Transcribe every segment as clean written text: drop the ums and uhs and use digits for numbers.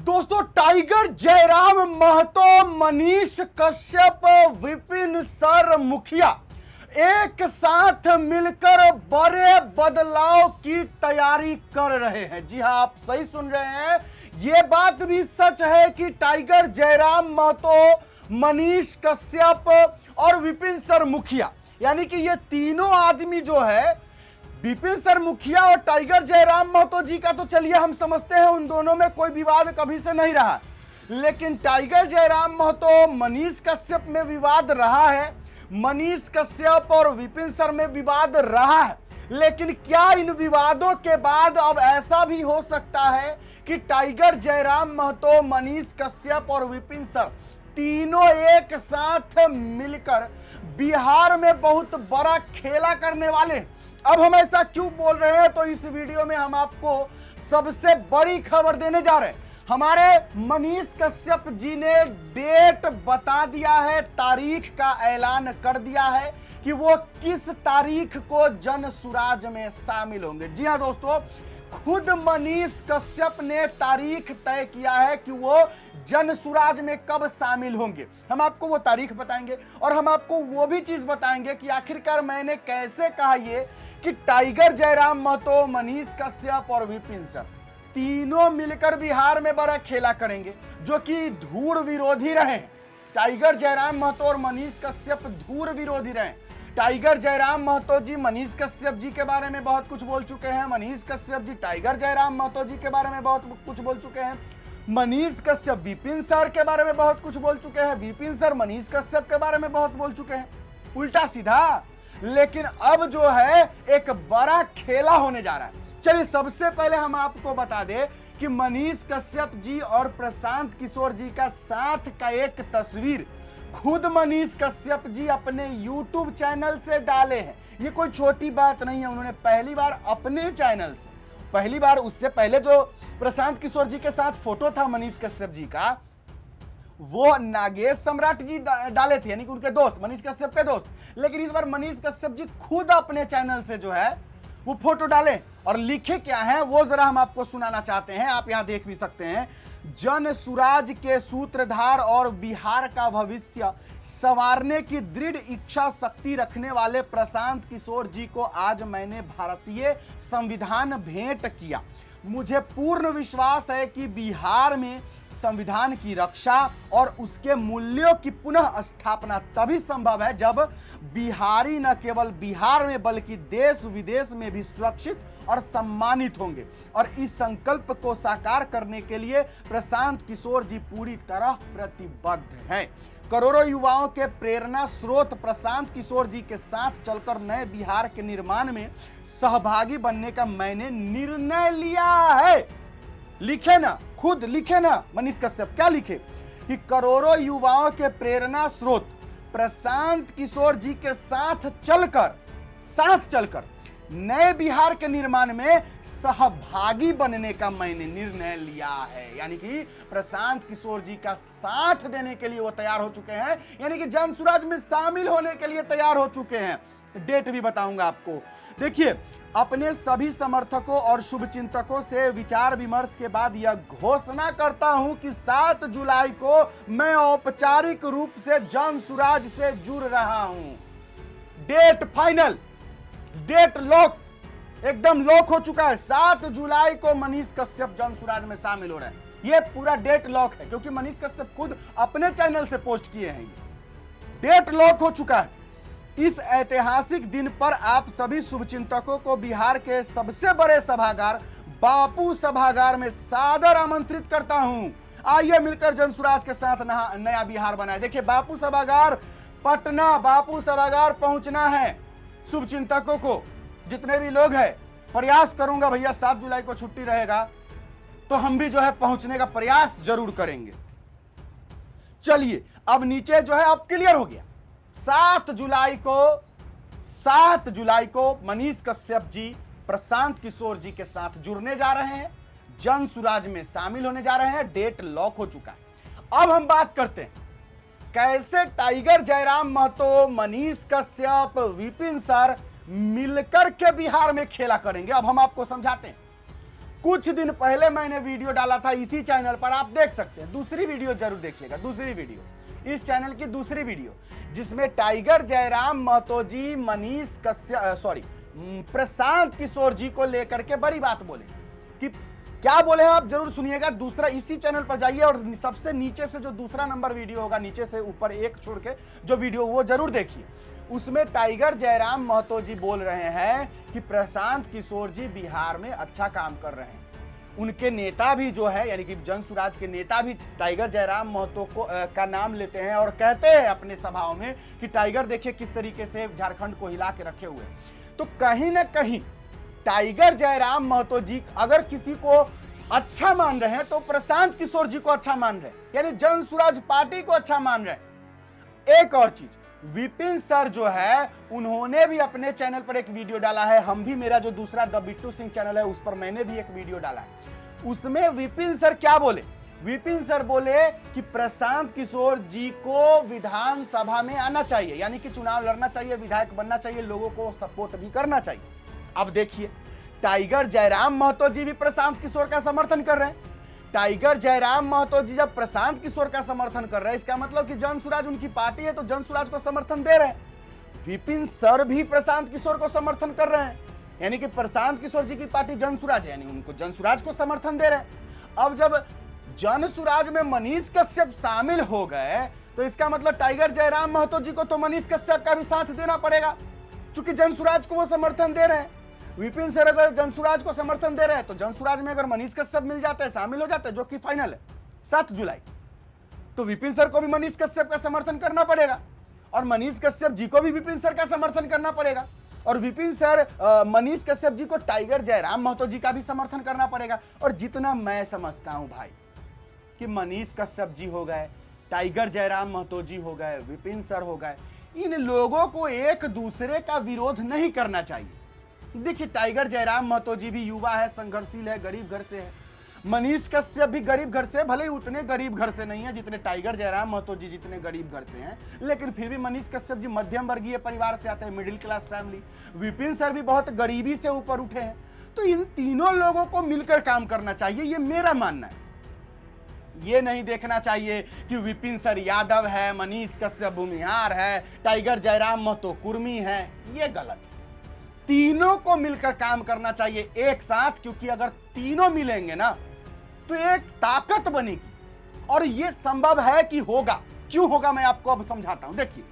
दोस्तों, tiger Jairam Mahato, Manish Kashyap, Vipin sir मुखिया एक साथ मिलकर बड़े बदलाव की तैयारी कर रहे हैं। जी हां, आप सही सुन रहे हैं। यह बात भी सच है कि टाइगर जयराम महतो, मनीष कश्यप और विपिन सर मुखिया, यानी कि ये तीनों आदमी जो है, विपिन सर मुखिया और टाइगर जयराम महतो जी का तो चलिए हम समझते हैं उन दोनों में कोई विवाद कभी से नहीं रहा, लेकिन टाइगर जयराम महतो, मनीष कश्यप में विवाद रहा है, मनीष कश्यप और विपिन सर में विवाद रहा है। लेकिन क्या इन विवादों के बाद अब ऐसा भी हो सकता है कि टाइगर जयराम महतो, मनीष कश्यप और विपिन सर तीनों एक साथ मिलकर बिहार में बहुत बड़ा खेला करने वाले? अब हम ऐसा क्यों बोल रहे हैं, तो इस वीडियो में हम आपको सबसे बड़ी खबर देने जा रहे हैं। हमारे मनीष कश्यप जी ने डेट बता दिया है, तारीख का ऐलान कर दिया है कि वो किस तारीख को जन सुराज में शामिल होंगे। जी हां दोस्तों, खुद मनीष कश्यप ने तारीख तय किया है कि वो जन सुराज में कब शामिल होंगे। हम आपको वो तारीख बताएंगे और हम आपको वो भी चीज बताएंगे कि आखिरकार मैंने कैसे कहा ये कि टाइगर जयराम महतो, मनीष कश्यप और विपिन सर तीनों मिलकर बिहार में बड़ा खेला करेंगे, जो कि धूर विरोधी रहे। टाइगर जयराम महतो और मनीष कश्यप धूर विरोधी रहे। टाइगर जयराम महतो जी मनीष कश्यप जी के बारे में बहुत कुछ बोल चुके हैं, मनीष कश्यप जी टाइगर जयराम महतो जी के बारे में बहुत कुछ बोल चुके हैं, मनीष कश्यप विपिन सर के बारे में बहुत कुछ बोल चुके हैं, विपिन सर मनीष कश्यप के बारे में बहुत बोल चुके हैं, उल्टा सीधा। लेकिन अब जो है एक बड़ा खेला होने जा रहा है। चलिए सबसे पहले हम आपको बता दें कि मनीष कश्यप जी और प्रशांत किशोर जी का साथ का एक तस्वीर खुद मनीष कश्यप जी अपने YouTube चैनल से डाले हैं। ये कोई छोटी बात नहीं है, उन्होंने पहली बार अपने चैनल से, पहली बार, उससे पहले जो प्रशांत किशोर जी के साथ फोटो था मनीष कश्यप जी का, वो नागेश सम्राट जी डाले थे, यानी कि उनके दोस्त, मनीष कश्यप के दोस्त। लेकिन इस बार मनीष कश्यप जी खुद अपने चैनल से जो है वो फोटो डाले और लिखे क्या है वो जरा हम आपको सुनाना चाहते हैं। आप यहां देख भी सकते हैं। जन सुराज के सूत्रधार और बिहार का भविष्य संवारने की दृढ़ इच्छा शक्ति रखने वाले प्रशांत किशोर जी को आज मैंने भारतीय संविधान भेंट किया। मुझे पूर्ण विश्वास है कि बिहार में संविधान की रक्षा और उसके मूल्यों की पुनः स्थापना तभी संभव है जब बिहारी न केवल बिहार में बल्कि देश विदेश में भी सुरक्षित और सम्मानित होंगे। और इस संकल्प को साकार करने के लिए प्रशांत किशोर जी पूरी तरह प्रतिबद्ध हैं। करोड़ों युवाओं के प्रेरणा स्रोत प्रशांत किशोर जी के साथ चलकर नए बिहार के निर्माण में सहभागी बनने का मैंने निर्णय लिया है। लिखे ना, खुद लिखे ना मनीष कश्यप, क्या लिखे कि करोड़ों युवाओं के प्रेरणा स्रोत प्रशांत किशोर जी के साथ चलकर नए बिहार के निर्माण में सहभागी बनने का मैंने निर्णय लिया है। यानी कि प्रशांत किशोर जी का साथ देने के लिए वो तैयार हो चुके हैं, यानी कि जन सुराज में शामिल होने के लिए तैयार हो चुके हैं। डेट भी बताऊंगा आपको। देखिए, अपने सभी समर्थकों और शुभचिंतकों से विचार विमर्श के बाद यह घोषणा करता हूं कि 7 जुलाई को मैं औपचारिक रूप से जन सुराज से जुड़ रहा हूं। डेट फाइनल, डेट लॉक, एकदम लॉक हो चुका है। 7 जुलाई को मनीष कश्यप जन सुराज में शामिल हो रहे हैं। यह पूरा डेट लॉक है, क्योंकि मनीष कश्यप खुद अपने चैनल से पोस्ट किए हैं। ये डेट लॉक हो चुका है। इस ऐतिहासिक दिन पर आप सभी शुभचिंतकों को बिहार के सबसे बड़े सभागार बापू सभागार में सादर आमंत्रित करता हूं। आइए मिलकर जनसुराज के साथ नया बिहार बनाए। देखिए, बापू सभागार पटना, बापू सभागार पहुंचना है शुभचिंतकों को, जितने भी लोग हैं। प्रयास करूंगा भैया, 7 जुलाई को छुट्टी रहेगा तो हम भी जो है पहुंचने का प्रयास जरूर करेंगे। चलिए, अब नीचे जो है अब क्लियर हो गया। 7 जुलाई को मनीष कश्यप जी प्रशांत किशोर जी के साथ जुड़ने जा रहे हैं, जन सुराज में शामिल होने जा रहे हैं। डेट लॉक हो चुका है। अब हम बात करते हैं कैसे टाइगर जयराम महतो, मनीष कश्यप, विपिन सर मिलकर के बिहार में खेला करेंगे। अब हम आपको समझाते हैं। कुछ दिन पहले मैंने वीडियो डाला था इसी चैनल पर, आप देख सकते हैं। दूसरी वीडियो जरूर देखिएगा, दूसरी वीडियो, इस चैनल की दूसरी वीडियो, जिसमें टाइगर जयराम महतो जी मनीष कश्यप प्रशांत किशोर जी को लेकर के बड़ी बात बोले। कि क्या बोले हैं आप जरूर सुनिएगा। दूसरा इसी चैनल पर जाइए और सबसे नीचे से जो दूसरा नंबर वीडियो होगा, नीचे से ऊपर एक छोड़ के जो वीडियो, वो जरूर देखिए। उसमें टाइगर जयराम महतो जी बोल रहे हैं कि प्रशांत किशोर जी बिहार में अच्छा काम कर रहे हैं। उनके नेता भी जो है, यानी कि जन सुराज के नेता भी टाइगर जयराम महतो को का नाम लेते हैं और कहते हैं अपने सभाओं में कि टाइगर देखिए किस तरीके से झारखंड को हिला के रखे हुए। तो कहीं ना कहीं टाइगर जयराम महतो जी अगर किसी को अच्छा मान रहे हैं तो प्रशांत किशोर जी को अच्छा मान रहे हैं, यानी जन सुराज पार्टी को अच्छा मान रहे हैं। एक और चीज, विपिन सर जो है उन्होंने भी अपने चैनल पर एक वीडियो डाला है, हम भी, मेरा जो दूसरा द बिट्टू सिंह चैनल है उस पर मैंने भी एक वीडियो डाला है। उसमें विपिन सर क्या बोले? विपिन सर बोले कि प्रशांत किशोर जी को विधानसभा में आना चाहिए, यानी कि चुनाव लड़ना चाहिए, विधायक बनना चाहिए, लोगों को सपोर्ट भी करना चाहिए। अब देखिए, टाइगर जयराम महतो जी भी प्रशांत किशोर का समर्थन कर रहे हैं। टाइगर जयराम महतो जी जब प्रशांत किशोर का समर्थन कर रहे हैं, इसका मतलब कि जन सुराज उनकी पार्टी है, तो जन सुराज को समर्थन दे रहे हैं। विपिन सर भी प्रशांत किशोर को समर्थन कर रहे हैं, यानी कि प्रशांत किशोर जी की पार्टी जन सुराज है, यानी उनको जन सुराज को समर्थन दे रहे हैं। अब जब जन सुराज में मनीष कश्यप शामिल हो गए, तो इसका मतलब टाइगर जयराम महतो जी को तो मनीष कश्यप का भी साथ देना पड़ेगा, क्योंकि जन सुराज को वो समर्थन दे रहे हैं। विपिन सर अगर जन सुराज को समर्थन दे रहे हैं, तो जन सुराज में अगर मनीष कश्यप मिल जाते हैं, शामिल हो जाते हैं, जो कि फाइनल है 7 जुलाई, तो विपिन सर को भी मनीष कश्यप का समर्थन करना पड़ेगा, और मनीष कश्यप जी को भी विपिन सर का समर्थन करना पड़ेगा, और विपिन सर मनीष कश्यप जी को टाइगर जयराम महतो जी का भी समर्थन करना पड़ेगा। और जितना मैं समझता हूं भाई कि मनीष कश्यप जी हो गए, टाइगर जयराम महतो जी हो गए, विपिन सर हो गए, इन लोगों को एक दूसरे का विरोध नहीं करना चाहिए। देखिए, टाइगर जयराम महतो जी भी युवा है, संघर्षशील है, गरीब घर से है। मनीष कश्यप भी गरीब घर से है, भले ही उतने गरीब घर से नहीं है जितने टाइगर जयराम महतो जी जितने गरीब घर से हैं, लेकिन फिर भी मनीष कश्यप जी मध्यम वर्गीय परिवार से आते हैं, middle class family. Vipin sir भी बहुत गरीबी से ऊपर उठे हैं। तो इन तीनों लोगों को मिलकर काम करना चाहिए, ये मेरा मानना है। ये नहीं देखना चाहिए कि विपिन सर यादव है, मनीष कश्यप भूमिहार है, टाइगर जयराम महतो कुर्मी है, ये गलत है। तीनों को मिलकर काम करना चाहिए एक साथ, क्योंकि अगर तीनों मिलेंगे ना तो एक ताकत बनेगी, और ये संभव है कि होगा। क्यों होगा मैं आपको अब समझाता हूं। देखिए,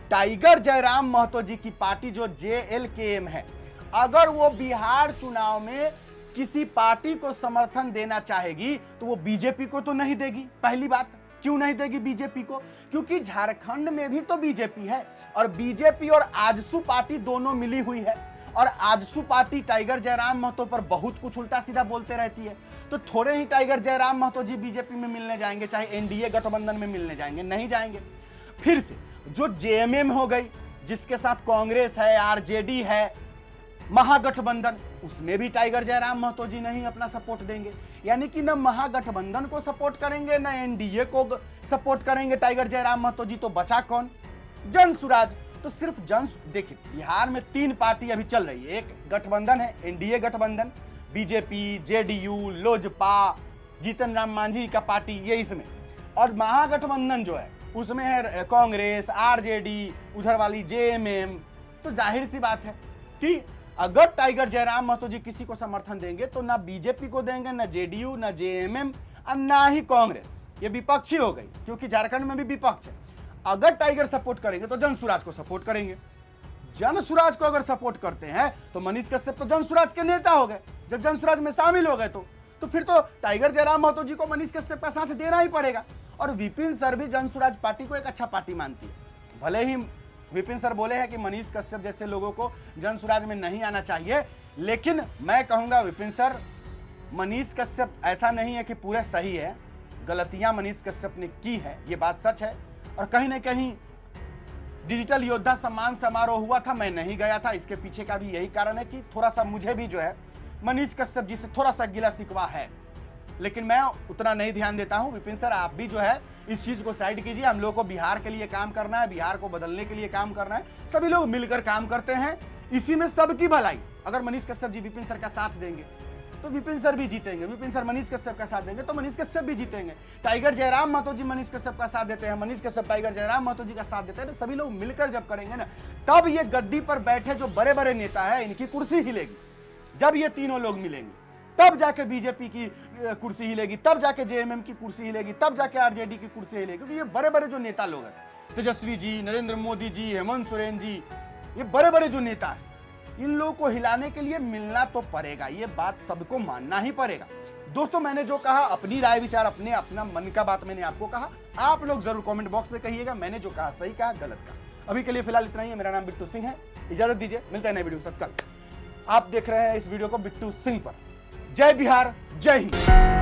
टाइगर जयराम महतो जी की पार्टी जो JLKM है, अगर वो बिहार चुनाव में किसी पार्टी को समर्थन देना चाहेगी तो वो बीजेपी को तो नहीं देगी। पहली बात, क्यों नहीं देगी बीजेपी को? क्योंकि झारखंड में भी तो बीजेपी है, और बीजेपी और आजसू पार्टी दोनों मिली हुई है, और आजसू पार्टी टाइगर जयराम महतो पर बहुत कुछ उल्टा सीधा बोलते रहती है। तो थोड़े ही टाइगर जयराम महतो जी बीजेपी में मिलने जाएंगे, चाहे एनडीए गठबंधन में मिलने जाएंगे, नहीं जाएंगे। फिर से जो JMM हो गई, जिसके साथ कांग्रेस है, RJD है, महागठबंधन, उसमें भी टाइगर जयराम महतो जी नहीं अपना सपोर्ट देंगे। यानी कि न महागठबंधन को सपोर्ट करेंगे, न एनडीए को सपोर्ट करेंगे टाइगर जयराम महतो जी, तो बचा कौन? जन सुराज। तो सिर्फ देखिए, बिहार में 3 पार्टी अभी चल रही है। एक गठबंधन है, एनडीए गठबंधन, बीजेपी, JDU, लोजपा, जीतन राम मांझी का पार्टी, ये इसमें। और महागठबंधन जो है उसमें है कांग्रेस, RJD, उधर वाली JMM। तो जाहिर सी बात है कि अगर टाइगर जयराम महतो जी किसी को समर्थन देंगे तो ना बीजेपी को देंगे, ना JDU, ना JMM, और ना ही कांग्रेस। ये विपक्षी हो गई, क्योंकि झारखंड में भी विपक्ष है। अगर टाइगर सपोर्ट करेंगे तो जन सुराज को सपोर्ट करेंगे। जन सुराज को अगर सपोर्ट करते हैं तो मनीष कश्यप तो जन सुराज के नेता हो गए। जब जन सुराज में शामिल हो गए तो फिर तो टाइगर जयराम महतो जी को मनीष कश्यप का साथ देना ही पड़ेगा। और विपिन सर भी जन सुराज पार्टी को एक अच्छा पार्टी मानती है। भले ही विपिन सर बोले हैं कि मनीष कश्यप जैसे लोगों को जन सुराज में नहीं आना चाहिए, लेकिन मैं कहूंगा विपिन सर, मनीष कश्यप ऐसा नहीं है कि पूरे सही है, गलतियां मनीष कश्यप ने की है, ये बात सच है। और कहीं ना कहीं डिजिटल योद्धा सम्मान समारोह हुआ था, मैं नहीं गया था, इसके पीछे का भी यही कारण है कि थोड़ा सा मुझे भी जो है मनीष कश्यप जी से थोड़ा सा गिला शिकवा है, लेकिन मैं उतना नहीं ध्यान देता हूं। विपिन सर, आप भी जो है इस चीज को साइड कीजिए। हम लोग को बिहार के लिए काम करना है, बिहार को बदलने के लिए काम करना है, सभी लोग मिलकर काम करते हैं, इसी में सबकी भलाई। अगर मनीष कश्यप जी विपिन सर का साथ देंगे तो विपिन सर भी जीतेंगे, विपिन सर मनीष कश्यप का साथ देंगे तो मनीष कश्यप भी जीतेंगे। टाइगर जयराम महतो जी मनीष कश्यप का साथ देते हैं, मनीष कश्यप टाइगर जयराम महतो जी का साथ देते हैं, तो सभी लोग मिलकर जब करेंगे ना, तब ये गद्दी पर बैठे जो बड़े बड़े नेता है इनकी कुर्सी हिलेगी। जब ये तीनों लोग मिलेंगे तब जाके बीजेपी की कुर्सी हिलेगी, तब जाके जेएमएम की कुर्सी हिलेगी, तब जाके आरजेडी की कुर्सी हिलेगी। क्योंकि ये बड़े बड़े जो नेता लोग हैं, तेजस्वी जी, नरेंद्र मोदी जी, हेमंत सोरेन जी, ये बड़े बड़े जो नेता हैं, इन लोगों को हिलाने के लिए मिलना तो पड़ेगा, ये बात सबको मानना ही पड़ेगा। दोस्तों मैंने जो कहा, अपनी राय विचार, अपना मन का बात मैंने आपको कहा, आप लोग जरूर कमेंट बॉक्स में कहिएगा मैंने जो कहा सही कहा गलत कहा। अभी के लिए फिलहाल इतना ही है। मेरा नाम बिट्टू सिंह है, इजाजत दीजिए, मिलते हैं नए वीडियो के साथ कल। आप देख रहे हैं इस वीडियो को बिट्टू सिंह पर। जय बिहार, जय हिंद।